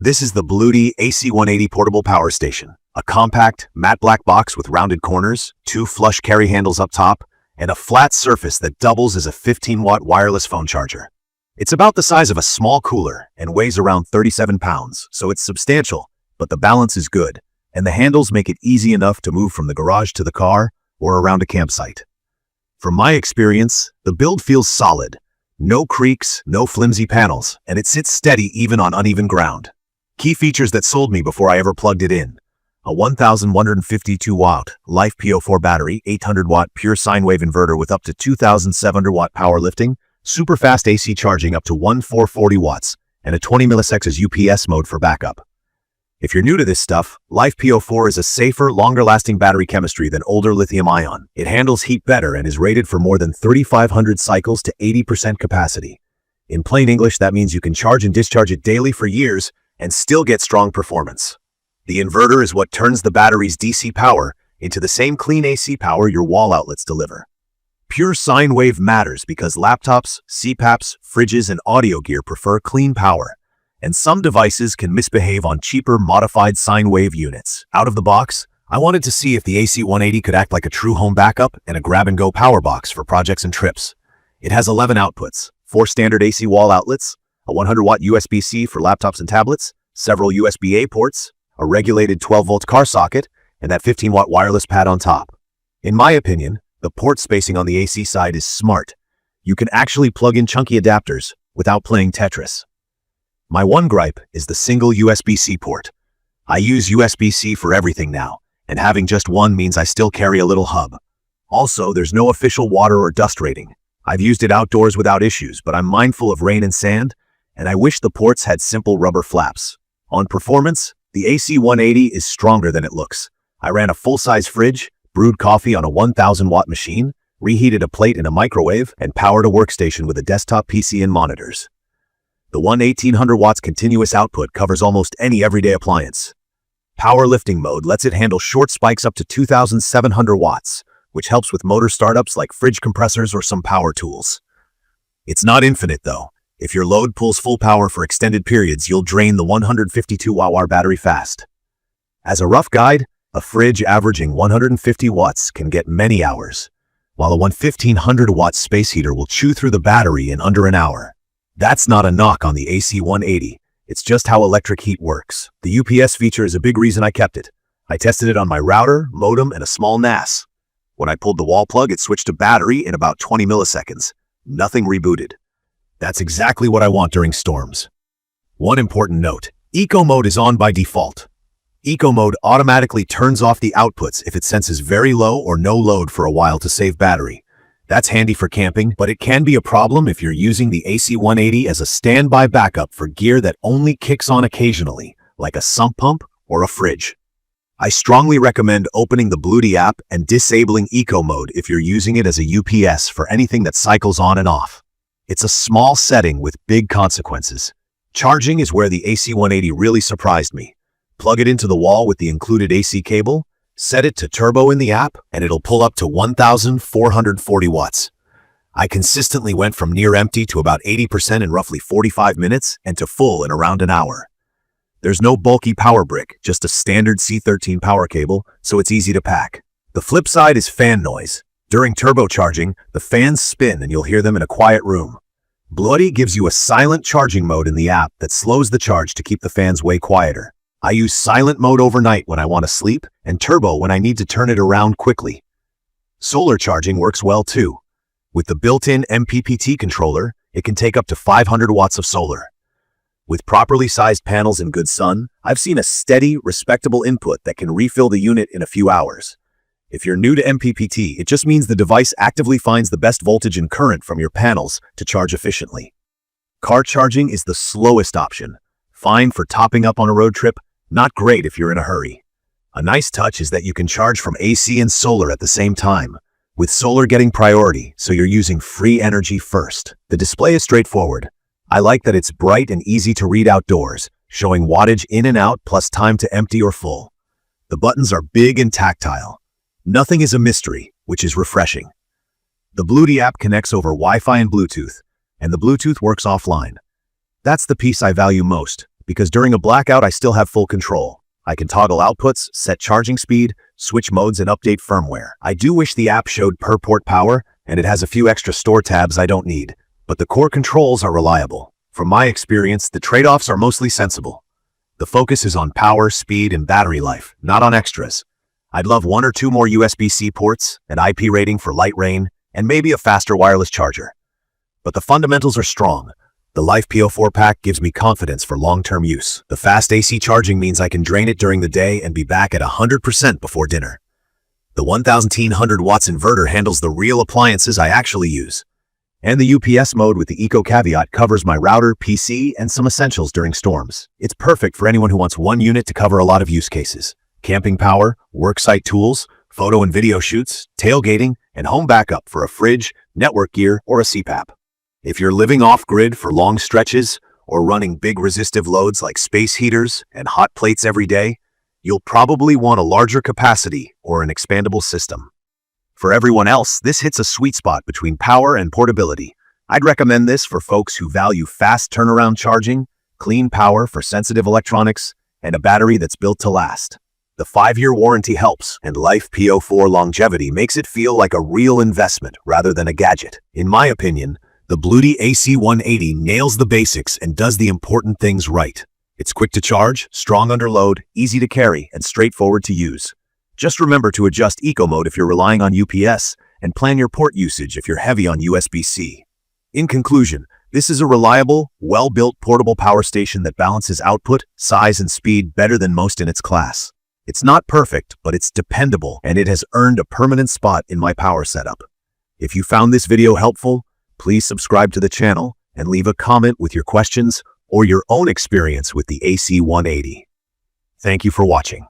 This is the BLUETTI AC180 portable power station, a compact, matte black box with rounded corners, 2 flush carry handles up top, and a flat surface that doubles as a 15-watt wireless phone charger. It's about the size of a small cooler and weighs around 37 pounds, so it's substantial, but the balance is good, and the handles make it easy enough to move from the garage to the car or around a campsite. From my experience, the build feels solid. No creaks, no flimsy panels, and it sits steady even on uneven ground. Key features that sold me before I ever plugged it in: a 1152Wh LiFePO4 battery, 800-watt pure sine wave inverter with up to 2,700-watt power lifting, super fast AC charging up to 1440 watts, and a 20 milliseconds UPS mode for backup. If you're new to this stuff, LiFePO4 is a safer, longer-lasting battery chemistry than older lithium-ion. It handles heat better and is rated for more than 3,500 cycles to 80% capacity. In plain English, that means you can charge and discharge it daily for years and still get strong performance. The inverter is what turns the battery's DC power into the same clean AC power your wall outlets deliver. Pure sine wave matters because laptops, CPAPs, fridges, and audio gear prefer clean power, and some devices can misbehave on cheaper modified sine wave units. Out of the box, I wanted to see if the AC180 could act like a true home backup and a grab-and-go power box for projects and trips. It has 11 outputs, 4 standard AC wall outlets, a 100-watt USB-C for laptops and tablets, several USB-A ports, a regulated 12-volt car socket, and that 15-watt wireless pad on top. In my opinion, the port spacing on the AC side is smart. You can actually plug in chunky adapters without playing Tetris. My one gripe is the single USB-C port. I use USB-C for everything now, and having just one means I still carry a little hub. Also, there's no official water or dust rating. I've used it outdoors without issues, but I'm mindful of rain and sand, and I wish the ports had simple rubber flaps. On performance, the AC180 is stronger than it looks. I ran a full-size fridge, brewed coffee on a 1,000-watt machine, reheated a plate in a microwave, and powered a workstation with a desktop PC and monitors. The 1,800 watts continuous output covers almost any everyday appliance. Power lifting mode lets it handle short spikes up to 2,700 watts, which helps with motor startups like fridge compressors or some power tools. It's not infinite though. If your load pulls full power for extended periods, you'll drain the 152Wh battery fast. As a rough guide, a fridge averaging 150 watts can get many hours, while a 1,500-watt space heater will chew through the battery in under an hour. That's not a knock on the AC180, it's just how electric heat works. The UPS feature is a big reason I kept it. I tested it on my router, modem, and a small NAS. When I pulled the wall plug, it switched to battery in about 20 milliseconds. Nothing rebooted. That's exactly what I want during storms. One important note: Eco mode is on by default. Eco mode automatically turns off the outputs if it senses very low or no load for a while to save battery. That's handy for camping, but it can be a problem if you're using the AC180 as a standby backup for gear that only kicks on occasionally, like a sump pump or a fridge. I strongly recommend opening the BLUETTI app and disabling Eco mode if you're using it as a UPS for anything that cycles on and off. It's a small setting with big consequences. Charging is where the AC180 really surprised me. Plug it into the wall with the included AC cable, set it to turbo in the app, and it'll pull up to 1,440 watts. I consistently went from near empty to about 80% in roughly 45 minutes and to full in around an hour. There's no bulky power brick, just a standard C13 power cable, so it's easy to pack. The flip side is fan noise. During turbocharging, the fans spin and you'll hear them in a quiet room. BLUETTI gives you a silent charging mode in the app that slows the charge to keep the fans way quieter. I use silent mode overnight when I want to sleep and turbo when I need to turn it around quickly. Solar charging works well too. With the built-in MPPT controller, it can take up to 500 watts of solar. With properly sized panels and good sun, I've seen a steady, respectable input that can refill the unit in a few hours. If you're new to MPPT, it just means the device actively finds the best voltage and current from your panels to charge efficiently. Car charging is the slowest option. Fine for topping up on a road trip, not great if you're in a hurry. A nice touch is that you can charge from AC and solar at the same time, with solar getting priority, so you're using free energy first. The display is straightforward. I like that it's bright and easy to read outdoors, showing wattage in and out plus time to empty or full. The buttons are big and tactile. Nothing is a mystery, which is refreshing. The BLUETTI app connects over Wi-Fi and Bluetooth, and the Bluetooth works offline. That's the piece I value most. because during a blackout I still have full control. I can toggle outputs, set charging speed, switch modes, and update firmware. I do wish the app showed per port power, and it has a few extra store tabs I don't need, but the core controls are reliable. From my experience, the trade-offs are mostly sensible. The focus is on power, speed, and battery life, not on extras. I'd love 1 or 2 more USB-C ports, an IP rating for light rain, and maybe a faster wireless charger. But the fundamentals are strong. The LiFePO4 pack gives me confidence for long-term use. The fast AC charging means I can drain it during the day and be back at 100% before dinner. The 1100 watts inverter handles the real appliances I actually use. And the UPS mode with the Eco Caveat covers my router, PC, and some essentials during storms. It's perfect for anyone who wants one unit to cover a lot of use cases. Camping power, worksite tools, photo and video shoots, tailgating, and home backup for a fridge, network gear, or a CPAP. If you're living off-grid for long stretches or running big resistive loads like space heaters and hot plates every day, you'll probably want a larger capacity or an expandable system. For everyone else, this hits a sweet spot between power and portability. I'd recommend this for folks who value fast turnaround charging, clean power for sensitive electronics, and a battery that's built to last. The 5-year warranty helps, and LiFePO4 longevity makes it feel like a real investment rather than a gadget. In my opinion, the BLUETTI AC180 nails the basics and does the important things right. It's quick to charge, strong under load, easy to carry, and straightforward to use. Just remember to adjust eco mode if you're relying on UPS, and plan your port usage if you're heavy on USB-C. In conclusion, this is a reliable, well-built portable power station that balances output, size, and speed better than most in its class. It's not perfect, but it's dependable, and it has earned a permanent spot in my power setup. If you found this video helpful, please subscribe to the channel and leave a comment with your questions or your own experience with the AC180. Thank you for watching.